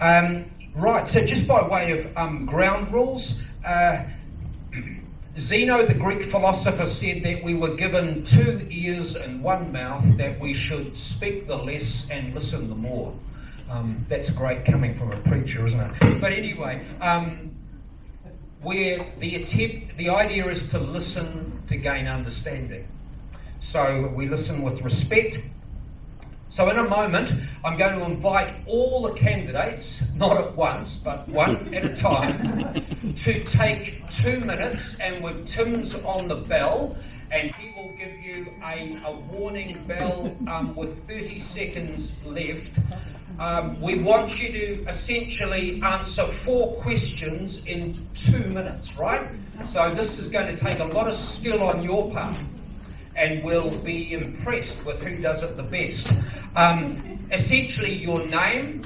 Right, so just by way of ground rules, Zeno, the Greek philosopher, said that we were given 2 ears and 1 mouth, that we should speak the less and listen the more. That's great coming from a preacher, isn't it? But anyway, where the idea is to listen to gain understanding. So we listen with respect. So in a moment, I'm going to invite all the candidates, not at once, but one at a time, to take 2 minutes, and with Tim's on the bell, and he will give you a warning bell with 30 seconds left. We want you to essentially answer 4 questions in 2 minutes, right? So this is going to take a lot of skill on your part, and we'll be impressed with who does it the best. Essentially, your name,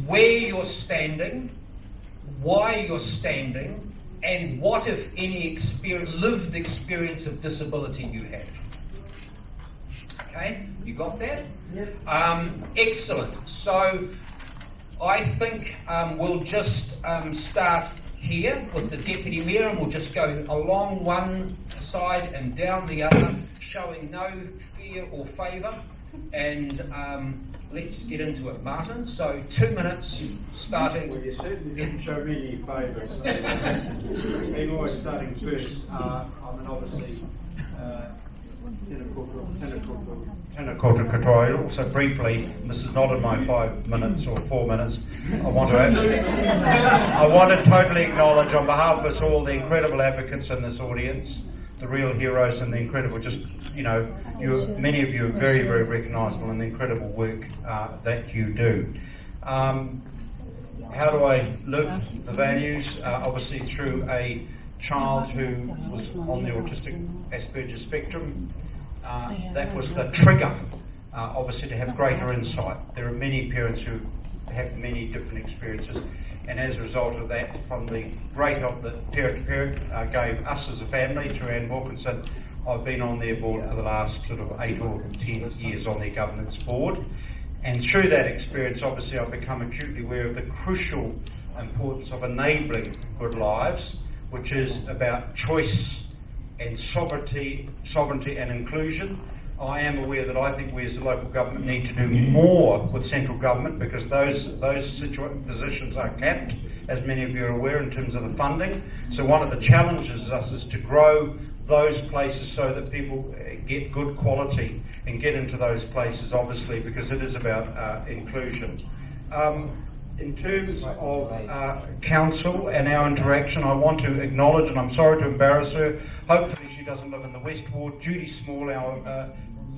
where you're standing, why you're standing, and what, if any, lived experience of disability you have. Okay, you got that? Yep. Excellent. So I think we'll just start here with the Deputy Mayor, and we'll just go along one side and down the other, showing no fear or favour. And let's get into it, Martin. So 2 minutes starting. Well, you certainly didn't show me any favour. So being always starting first, I mean, obviously, Tena Koutou. Also briefly, this is not in my 5 minutes or 4 minutes. I want to totally acknowledge on behalf of us all the incredible advocates in this audience, the real heroes, and the incredible, many of you are very, very recognisable in the incredible work that you do. How do I live the values? Obviously through a child who was on the autistic Asperger's spectrum. That was the trigger, obviously, to have greater insight. There are many parents who have many different experiences, and as a result of that, from the great help that Parent to Parent gave us as a family through Anne Wilkinson, I've been on their board for the last sort of 8 or 10 years on their governance board. And through that experience, obviously, I've become acutely aware of the crucial importance of enabling good lives, which is about choice and sovereignty and inclusion. I am aware that I think we as the local government need to do more with central government, because those positions are capped, as many of you are aware, in terms of the funding. So one of the challenges is to grow those places so that people get good quality and get into those places, obviously, because it is about inclusion. In terms of council and our interaction, I want to acknowledge, and I'm sorry to embarrass her, hopefully she doesn't live in the West Ward, Judy Small, our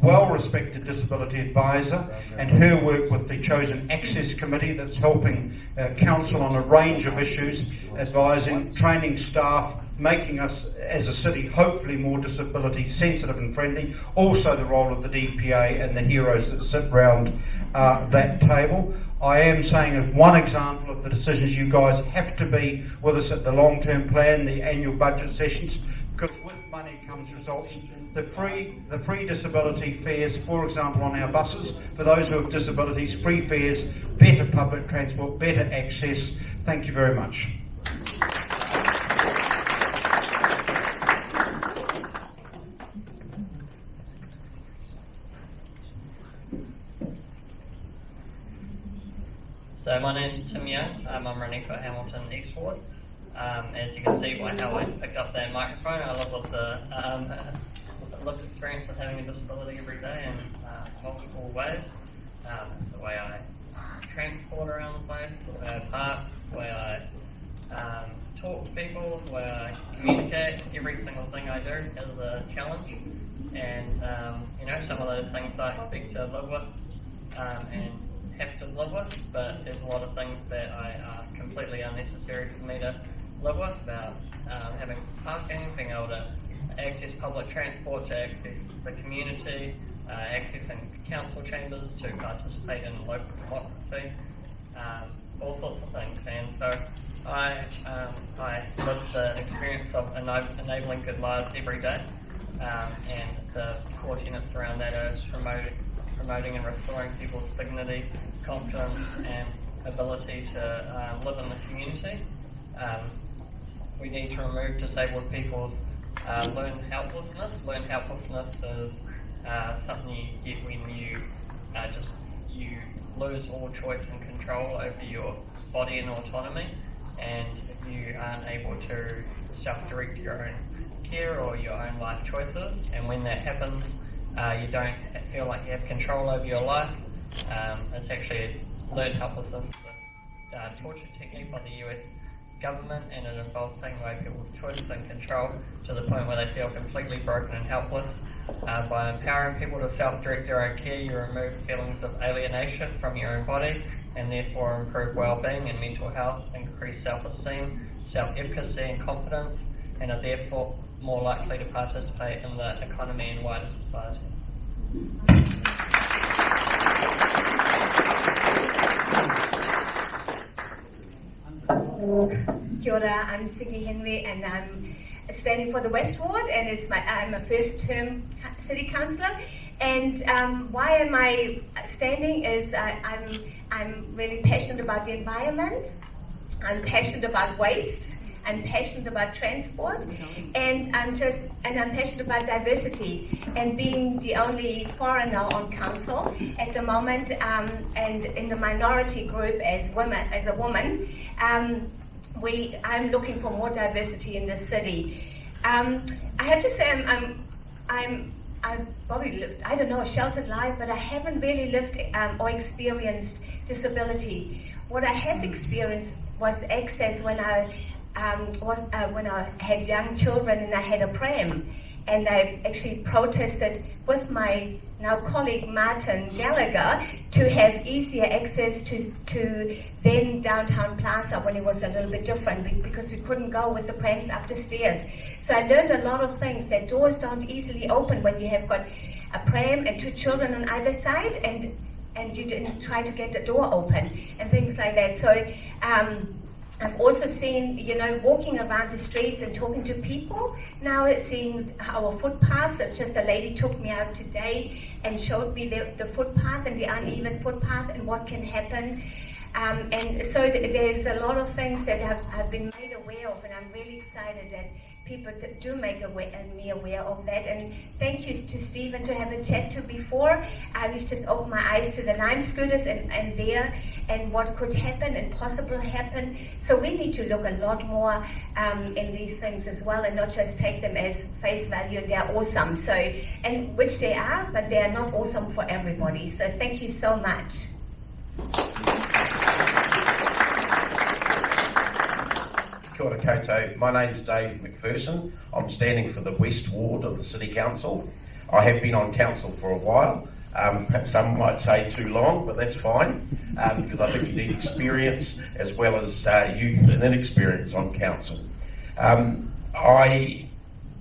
well-respected disability advisor, and her work with the Chosen Access Committee that's helping council on a range of issues, advising, training staff, making us as a city hopefully more disability sensitive and friendly. Also the role of the DPA and the heroes that sit round that table. I am saying as one example of the decisions you guys have to be with us at the long-term plan, the annual budget sessions, because with money comes results. The free disability fares, for example, on our buses, for those who have disabilities, free fares, better public transport, better access. Thank you very much. So my name's Tim Young. I'm running for Hamilton East Ward. As you can see by how I picked up that microphone, I live with the lived experience of having a disability every day in multiple ways. The way I transport around the place, the way I park, the way I talk to people, the way I communicate. Every single thing I do is a challenge, and some of those things I expect to live with and have to live with, but there's a lot of things that are completely unnecessary for me to live with, about having parking, being able to access public transport, to access the community, accessing council chambers, to participate in local democracy, all sorts of things. And so I live the experience of enabling good lives every day, and the core tenets around that are promoting and restoring people's dignity, confidence, and ability to live in the community. We need to remove disabled people's learned helplessness. Learned helplessness is something you get when you lose all choice and control over your body and autonomy, and you aren't able to self-direct your own care or your own life choices. And when that happens, you don't feel like you have control over your life. It's actually learned helplessness with a torture technique by the US government, and it involves taking away people's choices and control to the point where they feel completely broken and helpless. By empowering people to self-direct their own care, you remove feelings of alienation from your own body, and therefore improve well-being and mental health, increase self-esteem, self-efficacy and confidence, and are therefore more likely to participate in the economy and wider society. Kia ora, I'm Siggy Henry and I'm standing for the West Ward, and I'm a first-term city councillor. And why am I standing is I'm really passionate about the environment, I'm passionate about waste, I'm passionate about transport, and I'm passionate about diversity. And being the only foreigner on council at the moment, and in the minority group as a woman, I'm looking for more diversity in the city. I have to say, I've probably lived, I don't know, a sheltered life, but I haven't really lived or experienced disability. What I have experienced was access when I had young children and I had a pram, and I actually protested with my now colleague Martin Gallagher to have easier access to then downtown Plaza when it was a little bit different, because we couldn't go with the prams up the stairs. So I learned a lot of things, that doors don't easily open when you have got a pram and two children on either side, and you didn't try to get the door open and things like that. So I've also seen, walking around the streets and talking to people, now seeing our footpaths. Just a lady took me out today and showed me the footpath and the uneven footpath and what can happen. And so there's a lot of things that have been made aware of, and I'm really excited that people do make me aware of that. And thank you to Stephen to have a chat to before. I was just opened my eyes to the Lime scooters and what could happen and possibly happen. So we need to look a lot more in these things as well, and not just take them as face value. They're awesome. So, and which they are, but they are not awesome for everybody. So thank you so much. Kia ora koutou. My name's Dave McPherson. I'm standing for the West Ward of the City Council. I have been on council for a while. Perhaps some might say too long, but that's fine, because I think you need experience as well as youth and inexperience on council. I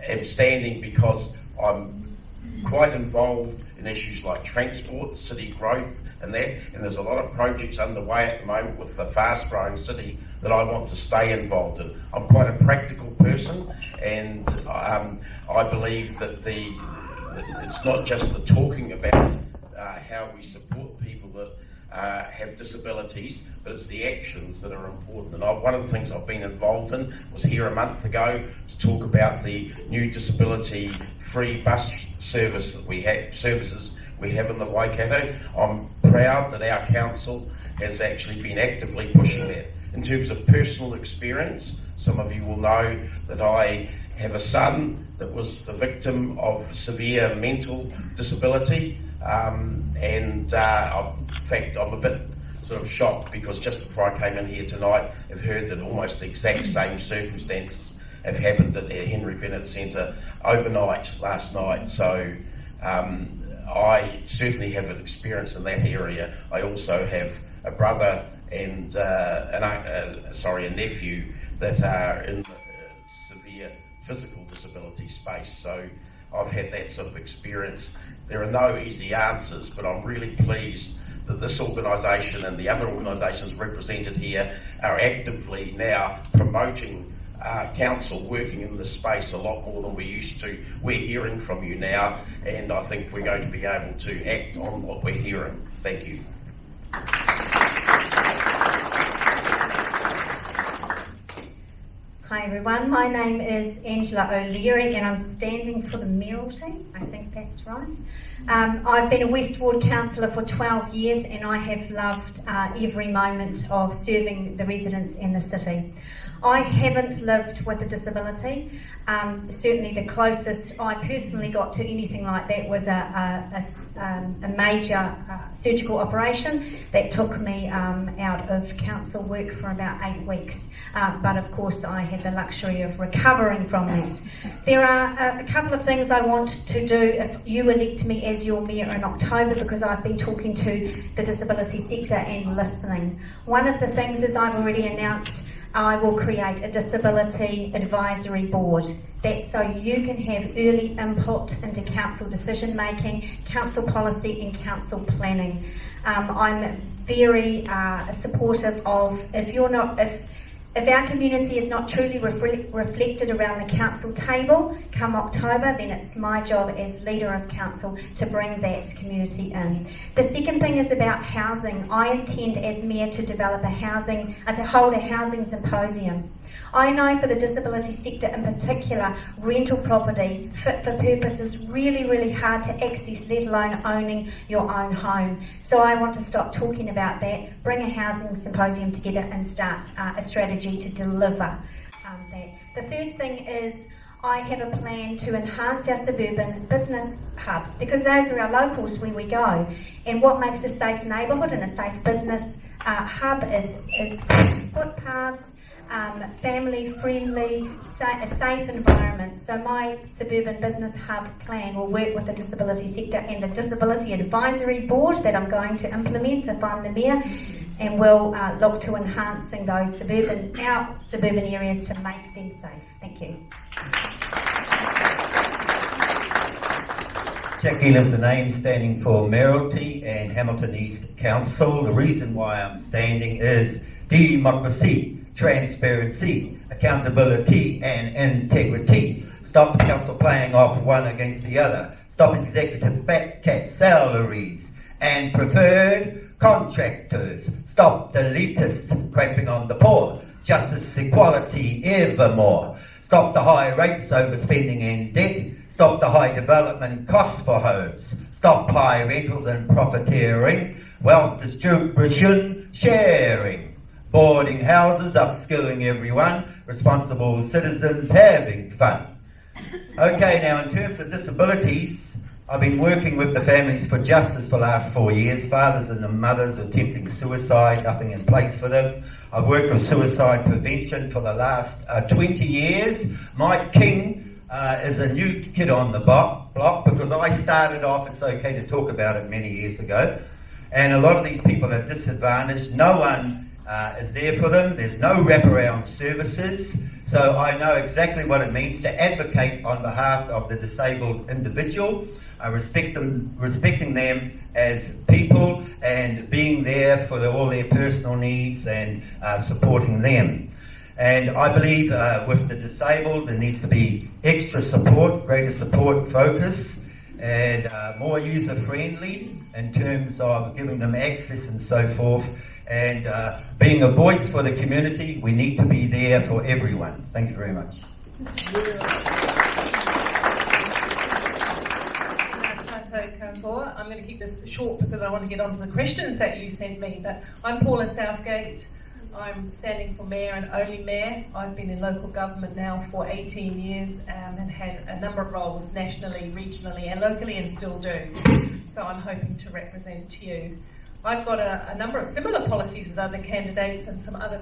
am standing because I'm quite involved in issues like transport, city growth, and there's a lot of projects underway at the moment with the fast-growing city that I want to stay involved in. I'm quite a practical person, and I believe that it's not just the talking about how we support people that have disabilities, but it's the actions that are important. And one of the things I've been involved in was here a month ago to talk about the new disability-free bus services we have in the Waikato. I'm proud that our council has actually been actively pushing that. In terms of personal experience, some of you will know that I have a son that was the victim of severe mental disability, in fact I'm a bit sort of shocked, because just before I came in here tonight I've heard that almost the exact same circumstances have happened at the Henry Bennett Centre overnight last night. So I certainly have an experience in that area. I also have a brother and a nephew that are in the severe physical disability space. So I've had that sort of experience. There are no easy answers, but I'm really pleased that this organisation and the other organisations represented here are actively now promoting council working in this space a lot more than we used to. We're hearing from you now, and I think we're going to be able to act on what we're hearing. Thank you. Hi everyone, my name is Angela O'Leary and I'm standing for the Mayoralty, I think that's right. I've been a West Ward councillor for 12 years and I have loved every moment of serving the residents in the city. I haven't lived with a disability. Certainly the closest I personally got to anything like that was a major surgical operation that took me out of council work for about 8 weeks. But of course I had the luxury of recovering from that. There are a couple of things I want to do if you elect me as your mayor in October, because I've been talking to the disability sector and listening. One of the things is I've already announced I will create a disability advisory board. That's so you can have early input into council decision making, council policy and council planning. I'm very supportive of if our community is not truly reflected around the council table come October, then it's my job as leader of council to bring that community in. The second thing is about housing. I intend as mayor to develop to hold a housing symposium. I know for the disability sector in particular, rental property, fit for purpose, is really, really hard to access, let alone owning your own home. So I want to stop talking about that, bring a housing symposium together and start a strategy to deliver that. The third thing is I have a plan to enhance our suburban business hubs, because those are our locals where we go. And what makes a safe neighbourhood and a safe business hub is footpaths, family-friendly, a safe environment. So my suburban business hub plan will work with the disability sector and the disability advisory board that I'm going to implement if I'm the mayor, and we'll look to enhancing those suburban areas to make them safe. Thank you. Jack Gill is the name, standing for Mayoralty and Hamilton East Council. The reason why I'm standing is democracy, transparency, accountability and integrity. Stop the council playing off one against the other. Stop executive fat cat salaries and preferred contractors. Stop the elitists cramping on the poor. Justice, equality, evermore. Stop the high rates, overspending and debt. Stop the high development costs for homes. Stop high rentals and profiteering. Wealth distribution, sharing. Boarding houses, upskilling everyone, responsible citizens having fun. Okay, now in terms of disabilities, I've been working with the Families for Justice for the last 4 years. Fathers and mothers attempting suicide, nothing in place for them. I've worked with suicide prevention for the last 20 years. Mike King is a new kid on the block because I started off, it's okay to talk about it, many years ago. And a lot of these people are disadvantaged. No one is there for them. There's no wraparound services. So I know exactly what it means to advocate on behalf of the disabled individual, respecting them as people and being there for all their personal needs and supporting them. And I believe with the disabled there needs to be extra support, greater support focus, and more user-friendly in terms of giving them access and so forth. And being a voice for the community, we need to be there for everyone. Thank you very much. I'm going to keep this short because I want to get on to the questions that you sent me. But I'm Paula Southgate. I'm standing for Mayor and only Mayor. I've been in local government now for 18 years and had a number of roles nationally, regionally and locally, and still do. So I'm hoping to represent you. I've got a number of similar policies with other candidates and some other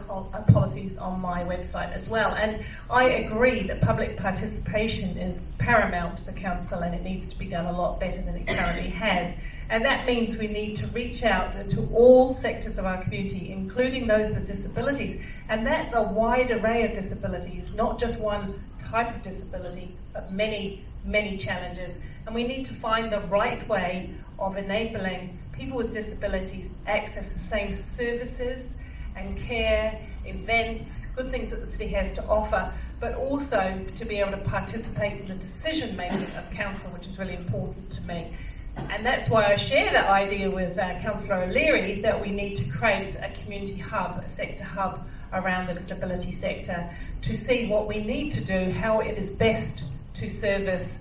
policies on my website as well. And I agree that public participation is paramount to the council and it needs to be done a lot better than it currently has. And that means we need to reach out to all sectors of our community, including those with disabilities. And that's a wide array of disabilities, not just one type of disability, but many, many challenges. And we need to find the right way of enabling people with disabilities access the same services and care, events, good things that the city has to offer, but also to be able to participate in the decision making of council, which is really important to me. And that's why I share that idea with Councillor O'Leary that we need to create a community hub, a sector hub around the disability sector to see what we need to do, how it is best to service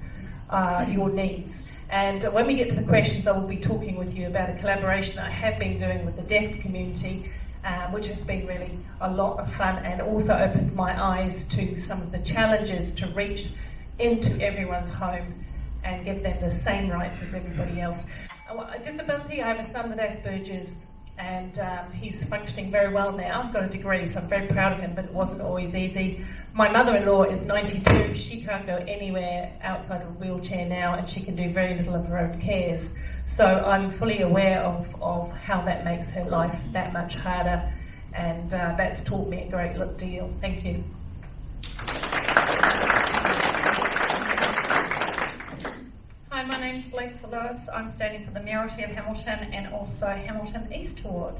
your needs. And when we get to the questions, I will be talking with you about a collaboration that I have been doing with the deaf community, which has been really a lot of fun and also opened my eyes to some of the challenges to reach into everyone's home and give them the same rights as everybody else. Disability, I have a son with Asperger's, and he's functioning very well now. I've got a degree, so I'm very proud of him, but it wasn't always easy. My mother-in-law is 92. She can't go anywhere outside of a wheelchair now, and she can do very little of her own cares. So I'm fully aware of how that makes her life that much harder, and that's taught me a great deal. Thank you. Hi, my name's Lisa Lewis. I'm standing for the Mayoralty of Hamilton and also Hamilton East Ward.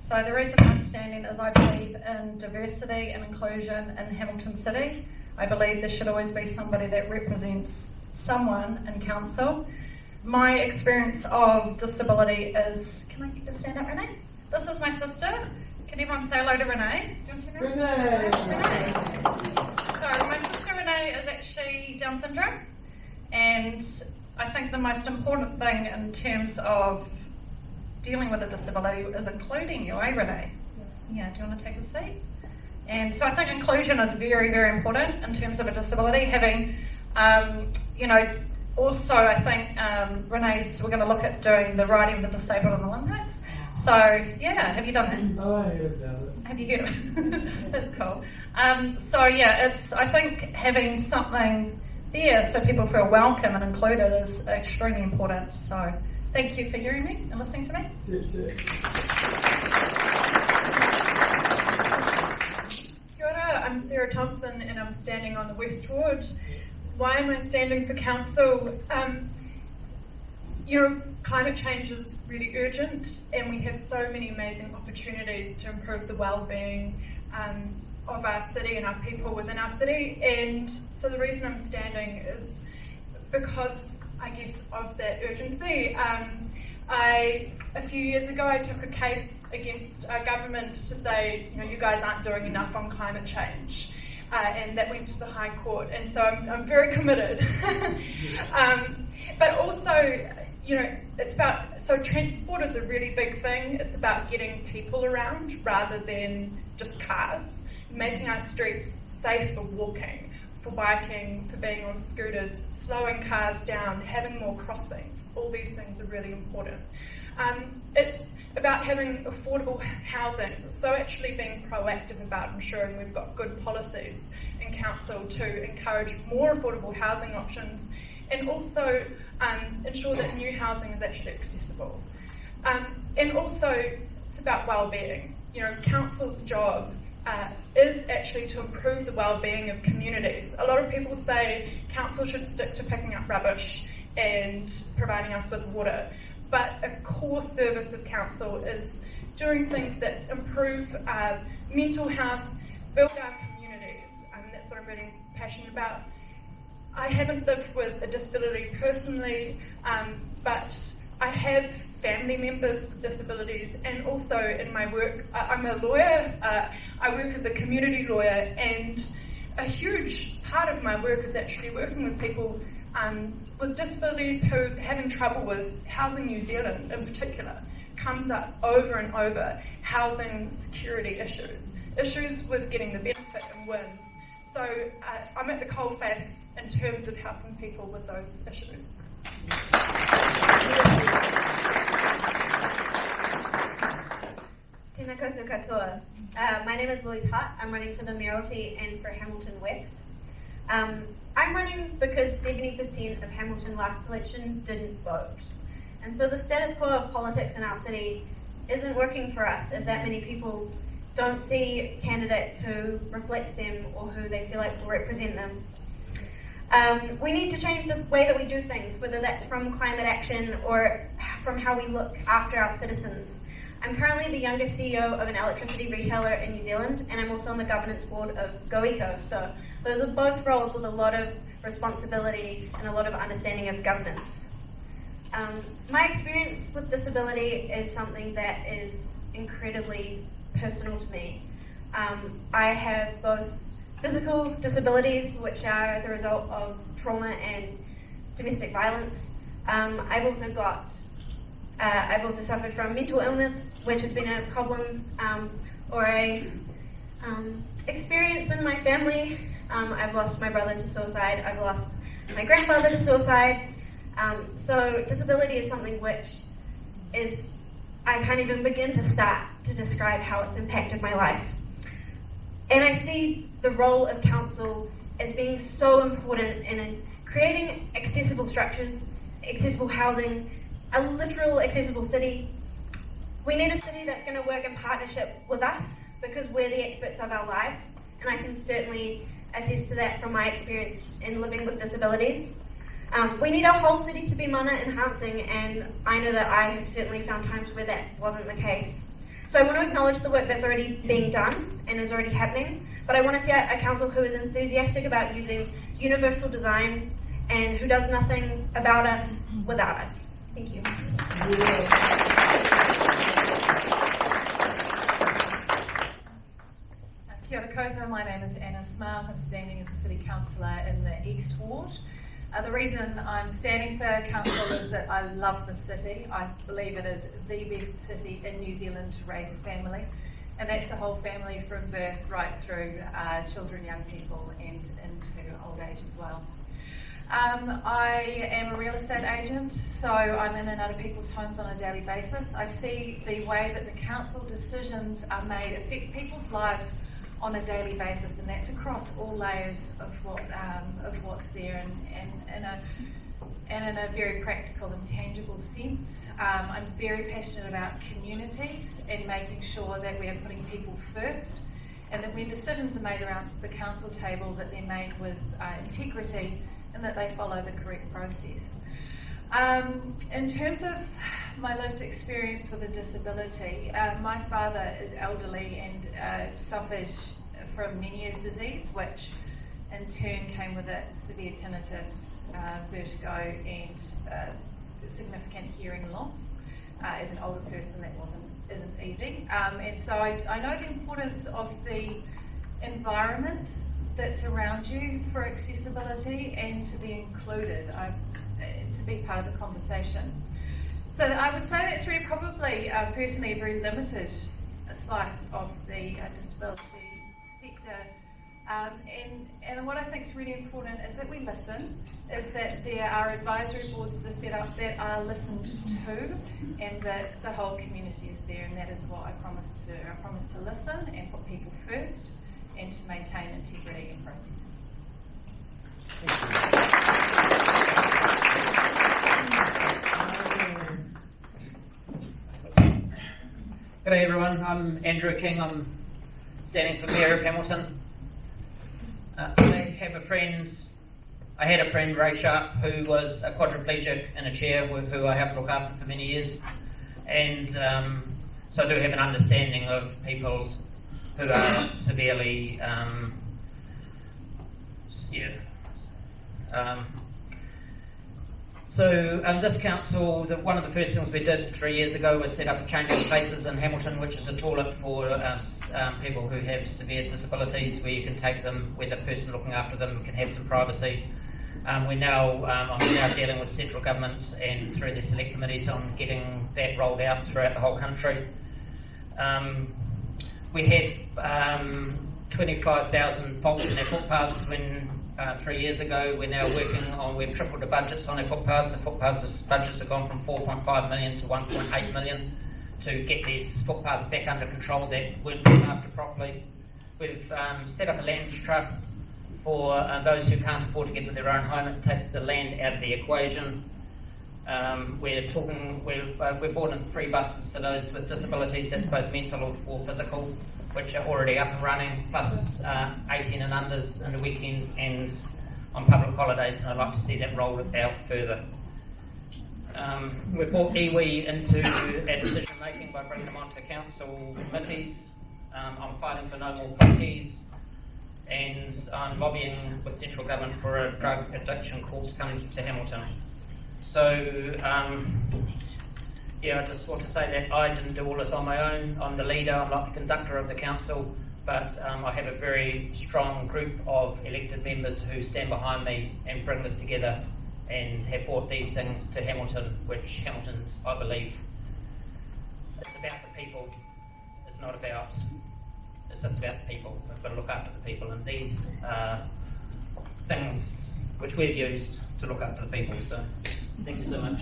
So the reason I'm standing is I believe in diversity and inclusion in Hamilton City. I believe there should always be somebody that represents someone in council. My experience of disability is... Can I get to stand up, Renee? This is my sister. Can everyone say hello to Renee? Do you want to Renee? Renee. So my sister Renee is actually Down syndrome, and I think the most important thing in terms of dealing with a disability is including you, eh, Renee? Yeah, do you want to take a seat? And so I think inclusion is very, very important in terms of a disability. Having, also I think Renee's, we're going to look at doing the riding of the disabled in the Olympics. So, yeah, have you done that? Oh, I heard about it. Have you heard of it? That's cool. I think having something there so people feel welcome and included is extremely important. So thank you for hearing me and listening to me. Kia ora, I'm Sarah Thompson and I'm standing on the West Ward. Why am I standing for council? Climate change is really urgent and we have so many amazing opportunities to improve the well-being of our city and our people within our city, and so the reason I'm standing is because, I guess, of that urgency. A few years ago I took a case against our government to say, you guys aren't doing enough on climate change, and that went to the High Court, and so I'm very committed. But also, it's about, so transport is a really big thing. It's about getting people around rather than just cars. Making our streets safe for walking, for biking, for being on scooters, slowing cars down, having more crossings. All these things are really important. It's about having affordable housing, so actually being proactive about ensuring we've got good policies in council to encourage more affordable housing options and also ensure that new housing is actually accessible. And also, it's about well-being. Council's job is actually to improve the well-being of communities. A lot of people say council should stick to picking up rubbish and providing us with water, but a core service of council is doing things that improve mental health, build our communities, and that's what I'm really passionate about. I haven't lived with a disability personally, but I have family members with disabilities, and also in my work, I'm a lawyer. I work as a community lawyer, and a huge part of my work is actually working with people with disabilities who are having trouble with Housing New Zealand in particular. Comes up over and over, housing security issues with getting the benefit and wins. So I'm at the coalface in terms of helping people with those issues. Tēnā koutou katoa. My name is Louise Hutt. I'm running for the Mayoralty and for Hamilton West. I'm running because 70% of Hamilton last election didn't vote. And so the status quo of politics in our city isn't working for us if that many people don't see candidates who reflect them or who they feel like will represent them. We need to change the way that we do things, whether that's from climate action or from how we look after our citizens. I'm currently the youngest CEO of an electricity retailer in New Zealand, and I'm also on the governance board of GoEco. So those are both roles with a lot of responsibility and a lot of understanding of governance. My experience with disability is something that is incredibly personal to me. I have both physical disabilities, which are the result of trauma and domestic violence. I've also suffered from mental illness, which has been a problem or a experience in my family. I've lost my brother to suicide. I've lost my grandfather to suicide. So disability is something which I can't even begin to start to describe how it's impacted my life. And I see the role of council as being so important in creating accessible structures, accessible housing, a literal accessible city. We need a city that's going to work in partnership with us because we're the experts of our lives, and I can certainly attest to that from my experience in living with disabilities. We need our whole city to be mana enhancing, and I know that I have certainly found times where that wasn't the case. So I want to acknowledge the work that's already being done and is already happening, but I want to see a council who is enthusiastic about using universal design and who does nothing about us without us. Thank you. Kia ora koutou, my name is Anna Smart. I'm standing as a City Councillor in the East Ward. The reason I'm standing for council is that I love the city. I believe it is the best city in New Zealand to raise a family, and that's the whole family from birth right through children, young people, and into old age as well. I am a real estate agent, so I'm in and out of people's homes on a daily basis. I see the way that the council decisions are made affect people's lives on a daily basis, and that's across all layers of what's there, and in a very practical and tangible sense. I'm very passionate about communities and making sure that we are putting people first, and that when decisions are made around the council table, that they're made with integrity and that they follow the correct process. In terms of my lived experience with a disability, my father is elderly and suffers from Meniere's disease, which in turn came with it severe tinnitus, vertigo, and significant hearing loss. As an older person, that isn't easy, and so I know the importance of the environment that's around you for accessibility and to be included, to be part of the conversation. So I would say that's really probably personally a very limited slice of the disability sector. And what I think is really important is that we listen, is that there are advisory boards that are set up that are listened to, and that the whole community is there, and that is what I promise to do. I promise to listen and put people first and to maintain integrity in process. G'day everyone, I'm Andrew King. I'm standing for Mayor of Hamilton. I had a friend, Ray Sharp, who was a quadriplegic in a chair, who I helped look after for many years, and so I do have an understanding of people who are severely this council, one of the first things we did 3 years ago was set up a Change of Places in Hamilton, which is a toilet for people who have severe disabilities, where you can take them, where the person looking after them can have some privacy. I'm now dealing with central government and through the select committees on getting that rolled out throughout the whole country. We had 25,000 faults in our footpaths when 3 years ago. We're now working on, we've tripled the budgets on our footpaths. Our footpaths budgets have gone from 4.5 million to 1.8 million to get these footpaths back under control that weren't looked after properly. We've set up a land trust for those who can't afford to get to their own home. It takes the land out of the equation. We've bought in 3 buses for those with disabilities, that's both mental or physical, which are already up and running, plus 18 and unders in the weekends and on public holidays, and I'd like to see that rolled out further. We've brought iwi into our decision making by bringing them onto council committees. I'm fighting for no more flunkies, and I'm lobbying with central government for a drug addiction court to come to Hamilton. So, I just want to say that I didn't do all this on my own. I'm the leader, I'm like the conductor of the council, but I have a very strong group of elected members who stand behind me and bring this together and have brought these things to Hamilton, which Hamilton's, I believe, it's about the people. It's not about, it's just about the people. We've got to look after the people, and these are things which we've used to look after the people. So thank you so much.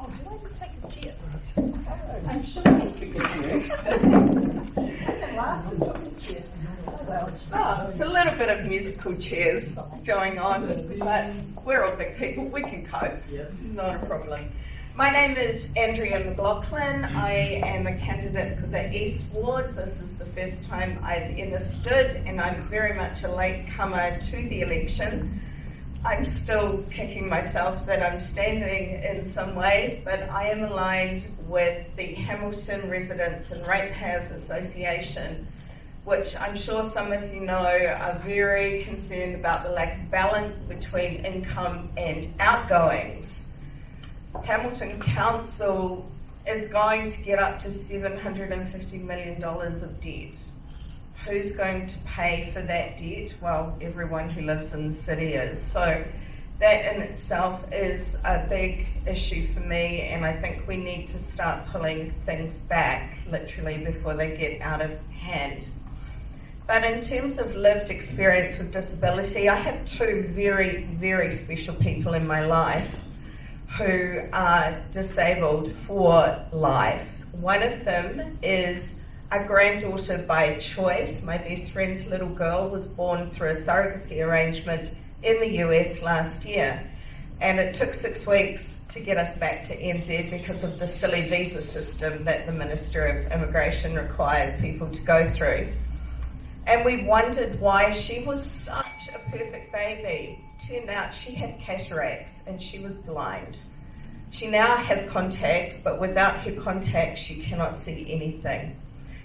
Oh, did I just take this chair? I'm sure he forgives you. And the last one took his chair. Oh, well, It's a little bit of musical chairs going on, but we're all big people. We can cope. Not a problem. My name is Andrea McLaughlin. I am a candidate for the East Ward. This is the first time I've ever stood, and I'm very much a latecomer to the election. I'm still kicking myself that I'm standing in some ways, but I am aligned with the Hamilton Residents and Ratepayers Association, which I'm sure some of you know are very concerned about the lack of balance between income and outgoings. Hamilton Council is going to get up to $750 million of debt. Who's going to pay for that debt? Well, everyone who lives in the city is. So that in itself is a big issue for me, and I think we need to start pulling things back, literally, before they get out of hand. But in terms of lived experience with disability, I have two very, very special people in my life who are disabled for life. One of them is a granddaughter by choice. My best friend's little girl was born through a surrogacy arrangement in the US last year, and it took 6 weeks to get us back to NZ because of the silly visa system that the Minister of Immigration requires people to go through. And we wondered why she was such a perfect baby. Turned out she had cataracts and she was blind. She now has contacts, but without her contacts she cannot see anything.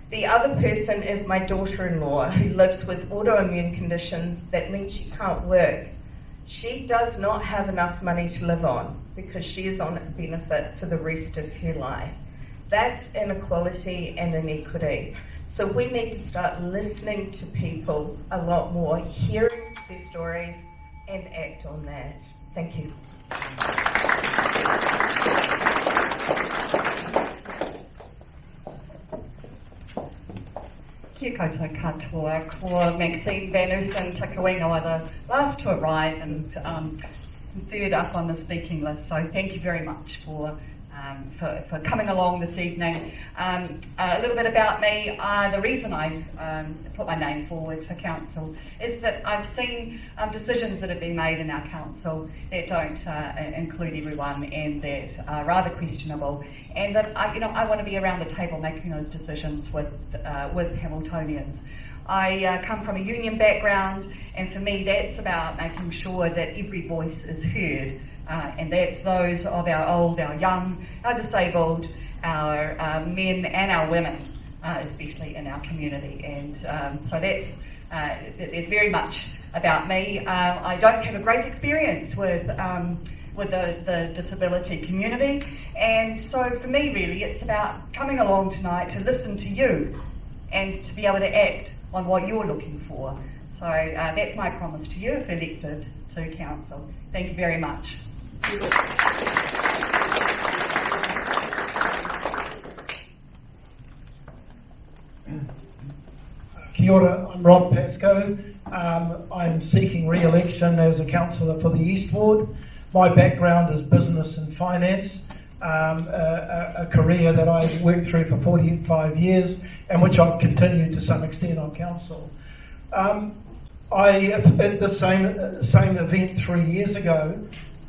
The other person is my daughter-in-law, who lives with autoimmune conditions that mean she can't work. She does not have enough money to live on because she is on a benefit for the rest of her life. That's inequality and inequity. So we need to start listening to people a lot more, hearing their stories, and act on that. Thank you. Kia koutou katoa, ko Maxine Van Oosten Te Kawenga, the last to arrive and third up on the speaking list. So thank you very much for coming along this evening. A little bit about me. The reason I've put my name forward for council is that I've seen decisions that have been made in our council that don't include everyone and that are rather questionable, and that I want to be around the table making those decisions with Hamiltonians. I come from a union background, and for me that's about making sure that every voice is heard. And that's those of our old, our young, our disabled, our men and our women, especially in our community. And so that's very much about me. I don't have a great experience with the disability community, and so for me really it's about coming along tonight to listen to you and to be able to act on what you're looking for. So that's my promise to you if elected to council. Thank you very much. Kia ora, I'm Rob Pascoe. I'm seeking re-election as a councillor for the East Ward. My background is business and finance, a career that I've worked through for 45 years and which I've continued to some extent on council. At the same event 3 years ago,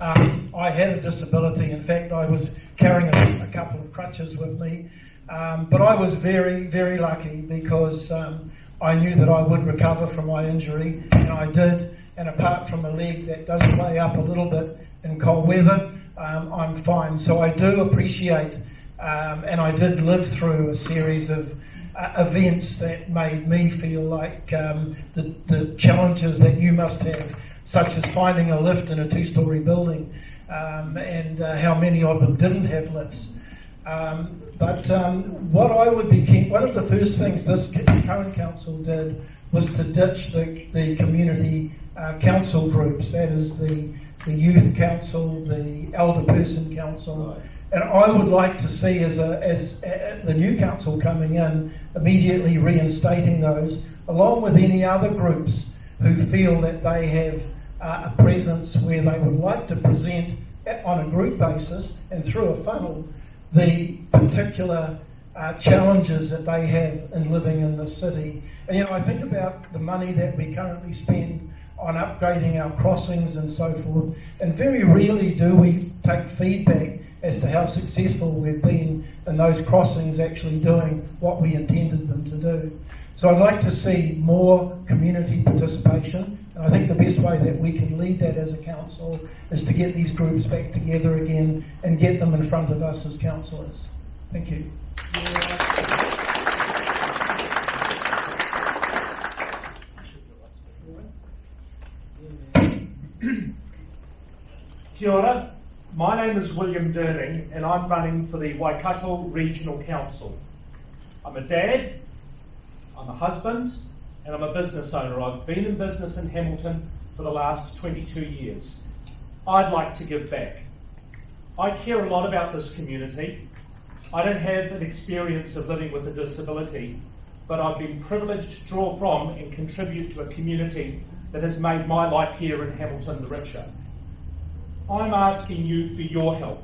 I had a disability. In fact, I was carrying a couple of crutches with me, but I was very, very lucky because I knew that I would recover from my injury, and I did. And apart from a leg that does play up a little bit in cold weather, I'm fine. So I do appreciate, and I did live through a series of events that made me feel like the challenges that you must have such as finding a lift in a two-storey building, and how many of them didn't have lifts. But what I would be keen, one of the first things this current council did was to ditch the community council groups, that is the youth council, the elder person council, and I would like to see as the new council coming in, immediately reinstating those, along with any other groups who feel that they have a presence where they would like to present on a group basis and through a funnel the particular challenges that they have in living in the city. And I think about the money that we currently spend on upgrading our crossings and so forth, and very rarely do we take feedback as to how successful we've been in those crossings actually doing what we intended them to do. So I'd like to see more community participation, and I think the best way that we can lead that as a council is to get these groups back together again and get them in front of us as councillors. Thank you. Kia ora. My name is William Durning and I'm running for the Waikato Regional Council. I'm a dad, I'm a husband, and I'm a business owner. I've been in business in Hamilton for the last 22 years. I'd like to give back. I care a lot about this community. I don't have an experience of living with a disability, but I've been privileged to draw from and contribute to a community that has made my life here in Hamilton the richer. I'm asking you for your help.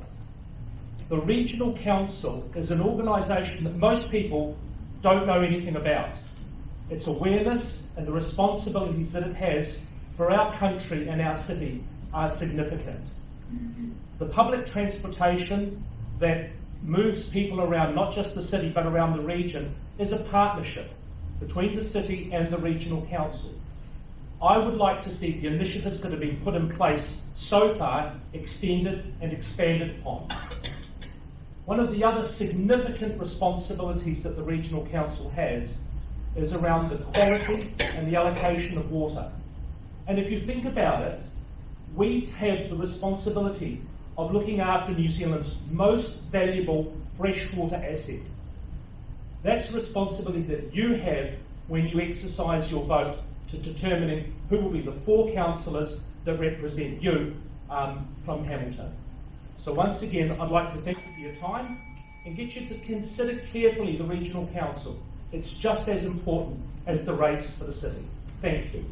The Regional Council is an organisation that most people don't know anything about. Its awareness and the responsibilities that it has for our country and our city are significant. The public transportation that moves people around, not just the city but around the region, is a partnership between the city and the Regional Council. I would like to see the initiatives that have been put in place so far extended and expanded upon. One of the other significant responsibilities that the Regional Council has is around the quality and the allocation of water. And if you think about it, we have the responsibility of looking after New Zealand's most valuable freshwater asset. That's a responsibility that you have when you exercise your vote to determining who will be the 4 councillors that represent you from Hamilton. So once again, I'd like to thank you for your time and get you to consider carefully the Regional Council. It's just as important as the race for the city. Thank you.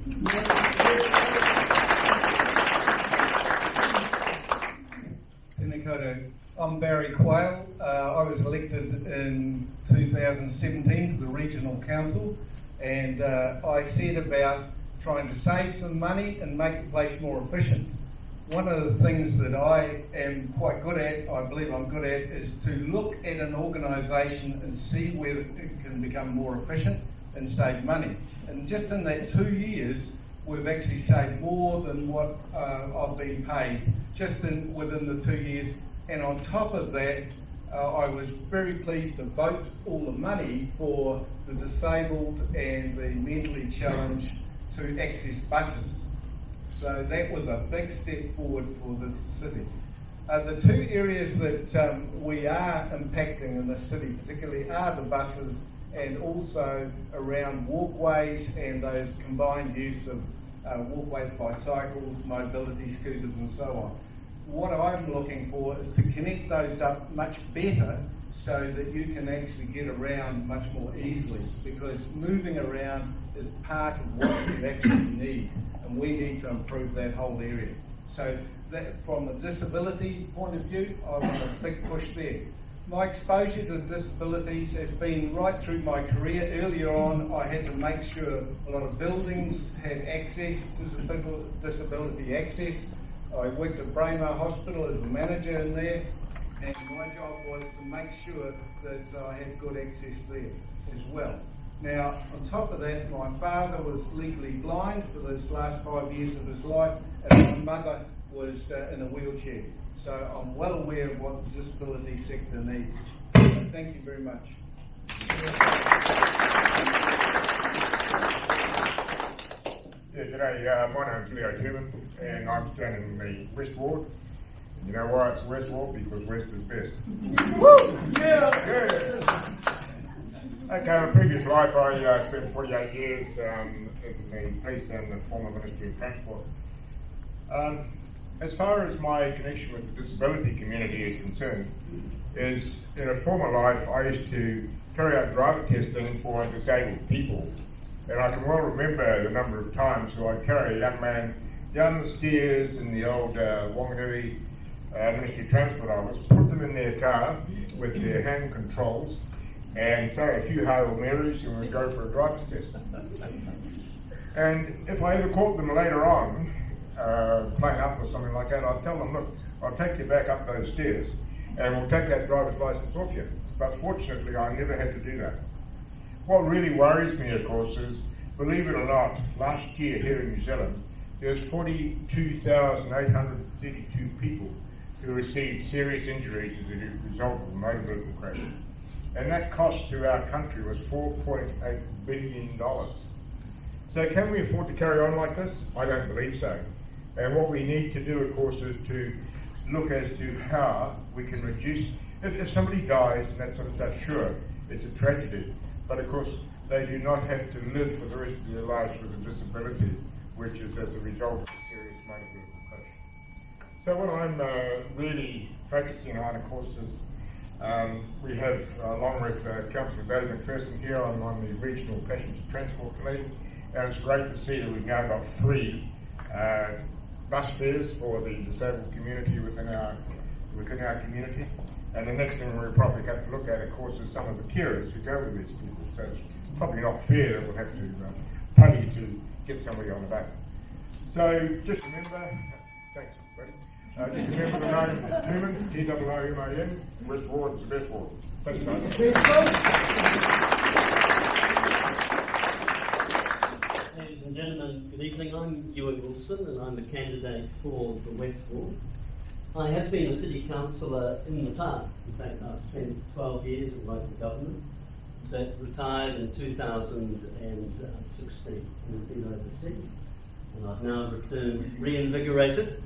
Tēnā koutou. I'm Barry Quayle. I was elected in 2017 to the Regional Council, and I said about trying to save some money and make the place more efficient. One of the things that I am quite good at, I believe I'm good at, is to look at an organisation and see where it can become more efficient and save money. And just in that 2 years, we've actually saved more than what I've been paid just within the 2 years. And on top of that, I was very pleased to vote all the money for the disabled and the mentally challenged to access buses. So that was a big step forward for this city. The 2 areas that we are impacting in the city particularly are the buses and also around walkways and those combined use of walkways, bicycles, mobility scooters and so on. What I'm looking for is to connect those up much better so that you can actually get around much more easily, because moving around is part of what you actually need, and we need to improve that whole area. So that, from a disability point of view, I want a big push there. My exposure to disabilities has been right through my career. Earlier on, I had to make sure a lot of buildings had access, disability access. I worked at Braemar Hospital as a manager in there, and my job was to make sure that I had good access there as well. Now, on top of that, my father was legally blind for those last 5 years of his life, and my mother was in a wheelchair. So I'm well aware of what the disability sector needs. So thank you very much. Yeah, g'day Okay, my name's Leo Tuman, and I'm standing in the West Ward. You know why it's West Ward? Because West is best. Woo! Yeah! Okay, in a previous life I spent 48 years in the police and the former Ministry of Transport. As far as my connection with the disability community is concerned, is in a former life I used to carry out driver testing for disabled people. And I can well remember the number of times who I'd carry a young man down the stairs in the old Wanganui Ministry of Transport office, put them in their car with their hand controls, and say a few Hail Marys and we'd go for a driver's test. And if I ever caught them later on, playing up or something like that, I'd tell them, look, I'll take you back up those stairs and we'll take that driver's license off you. But fortunately, I never had to do that. What really worries me, of course, is, believe it or not, last year here in New Zealand, there's 42,832 people who received serious injuries as a result of a motor vehicle crash. And that cost to our country was $4.8 billion. So can we afford to carry on like this? I don't believe so. And what we need to do, of course, is to look as to how we can reduce. If somebody dies and that sort of stuff, sure, it's a tragedy. But of course, they do not have to live for the rest of their lives with a disability, which is as a result of a serious motor vehicle crash. So what I'm really focusing on, of course, is we have, along with Councillor Barry McPherson here, I'm on the Regional Passenger Transport Committee, and it's great to see that we've now got free bus fares for the disabled community within our community. And the next thing we'll probably have to look at, of course, is some of the carers who go with these people. So it's probably not fair that we'll have to pay to get somebody on the bus. So just remember, thanks, buddy. Just remember the name Tuman, T-O-O-M-A-N, West Ward is the best ward. Thanks, guys. Ladies and gentlemen, good evening. I'm Ewan Wilson and I'm a candidate for the West Ward. I have been a city councillor in the past. In fact, I've spent 12 years in local government, but retired in 2016 and been overseas. And I've now returned reinvigorated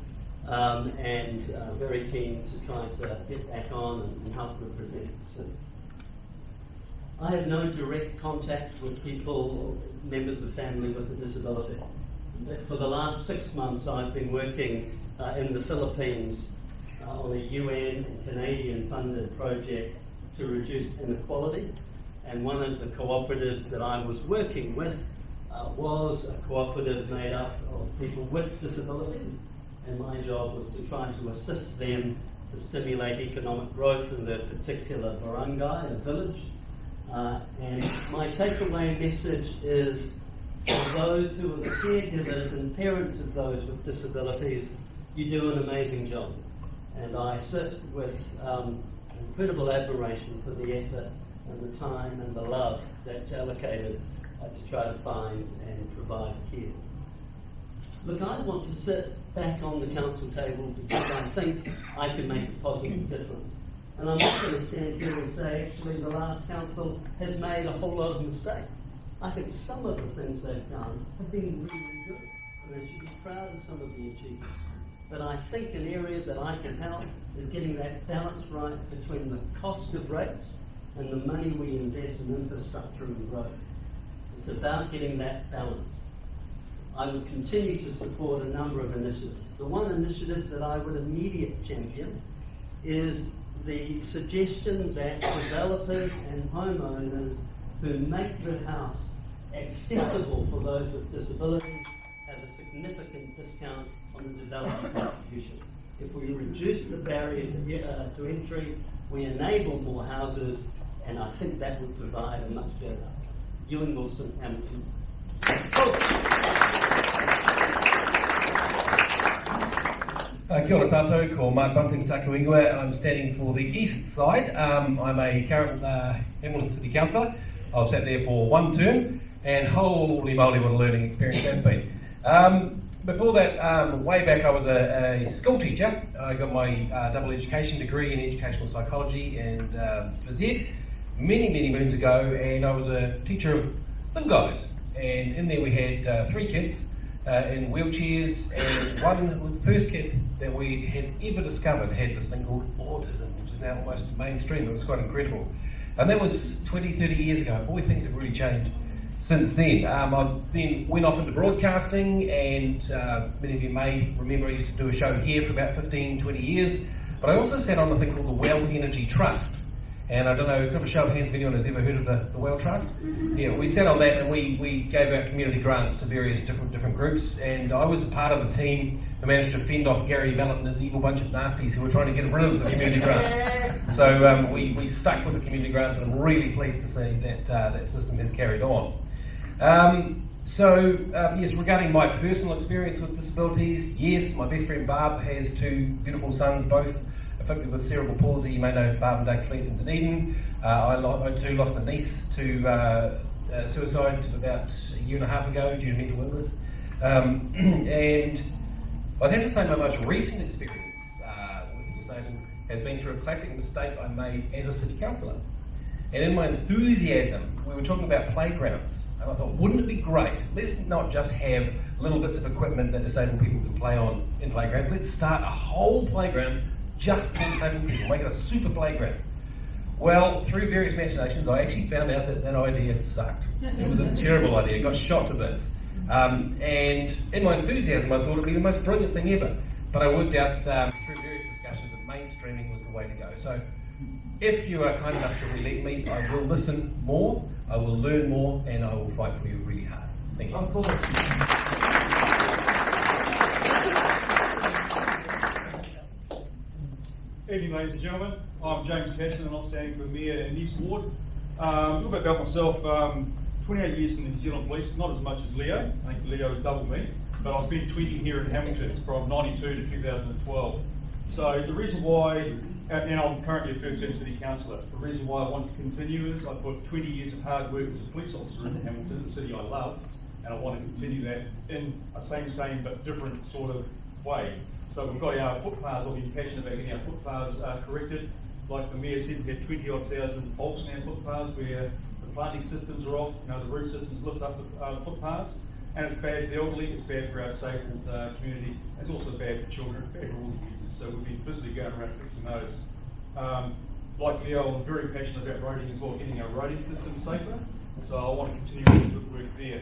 and very keen to try to get back on and help represent the city. I have no direct contact with people, members of family with a disability. For the last 6 months, I've been working in the Philippines on a UN and Canadian funded project to reduce inequality. And one of the cooperatives that I was working with was a cooperative made up of people with disabilities. And my job was to try to assist them to stimulate economic growth in their particular barangay, a village. And my takeaway message is, for those who are the caregivers and parents of those with disabilities, you do an amazing job. And I sit with incredible admiration for the effort and the time and the love that's allocated to try to find and provide care. Look, I want to sit back on the council table because I think I can make a positive difference. And I'm not going to stand here and say, actually, the last council has made a whole lot of mistakes. I think some of the things they've done have been really good, and they should be proud of some of the achievements. But I think an area that I can help is getting that balance right between the cost of rates and the money we invest in infrastructure and growth. It's about getting that balance. I would continue to support a number of initiatives. The one initiative that I would immediately champion is the suggestion that developers and homeowners who make their house accessible for those with disabilities have a significant discount on the development contributions. If we reduce the barrier to entry, we enable more houses, and I think that would provide a much better outcome. Ewan Wilson, Hamilton. Kia ora tātou, ko Mark Bunting Taku Ingoa. I'm standing for the east side. I'm a current Hamilton City Councillor. I've sat there for one term, and holy moly, what a learning experience that's been. Before that, way back, I was a school teacher. I got my double education degree in educational psychology and phys ed many moons ago, and I was a teacher of little guys. And in there we had 3 kids in wheelchairs, and one was the first kid that we had ever discovered had this thing called autism, which is now almost mainstream. It was quite incredible. And that was 20, 30 years ago. Boy, things have really changed since then. I then went off into broadcasting, and many of you may remember I used to do a show here for about 15, 20 years. But I also sat on a thing called the Well Energy Trust. And I don't know, kind of a show of hands if anyone has ever heard of the Well Trust. Yeah, we sat on that, and we gave out community grants to various different groups. And I was a part of the team who managed to fend off Gary Mallett and his evil bunch of nasties who were trying to get rid of the community grants. So we stuck with the community grants, and I'm really pleased to see that that system has carried on. Yes, regarding my personal experience with disabilities, yes, my best friend Barb has two beautiful sons, both afflicted with cerebral palsy. You may know Barb and Doug Fleet in Dunedin. I too lost a niece to suicide about a year and a half ago due to mental illness. And I'd have to say my most recent experience with disabled has been through a classic mistake I made as a city councillor. And in my enthusiasm, we were talking about playgrounds. And I thought, wouldn't it be great? Let's not just have little bits of equipment that disabled people can play on in playgrounds. Let's start a whole playground just for disabled people, make it a super playground. Well, through various machinations, I actually found out that that idea sucked. It was a terrible idea. It got shot to bits. And in my enthusiasm, I thought it would be the most brilliant thing ever. But I worked out through various discussions that mainstreaming was the way to go. So if you are kind enough to relieve me, I will listen more, I will learn more, and I will fight for you really hard. Thank you. Evening, ladies and gentlemen. I'm James Caston, and I'm standing for Mayor in East Ward. A little bit about myself. 28 years in the New Zealand Police, not as much as Leo. I think Leo has doubled me. But I spent 20 here in Hamilton from 92 to 2012. So the reason why, and I'm currently a first-term city councillor, the reason why I want to continue is I've got 20 years of hard work as a police officer in Hamilton, the city I love, and I want to continue that in a same but different sort of way. So we've got our footpaths. I'll be passionate about getting our footpaths corrected. Like the Mayor said, we had 20-odd thousand faults in our footpaths where the planting systems are off, the root systems lift up the footpaths, and it's bad for the elderly, it's bad for our disabled community, it's also bad for children, it's bad for all the users. So we've been busily going around fixing those. Like Leo, I'm very passionate about roading as well, getting our roading system safer, so I want to continue doing good work there.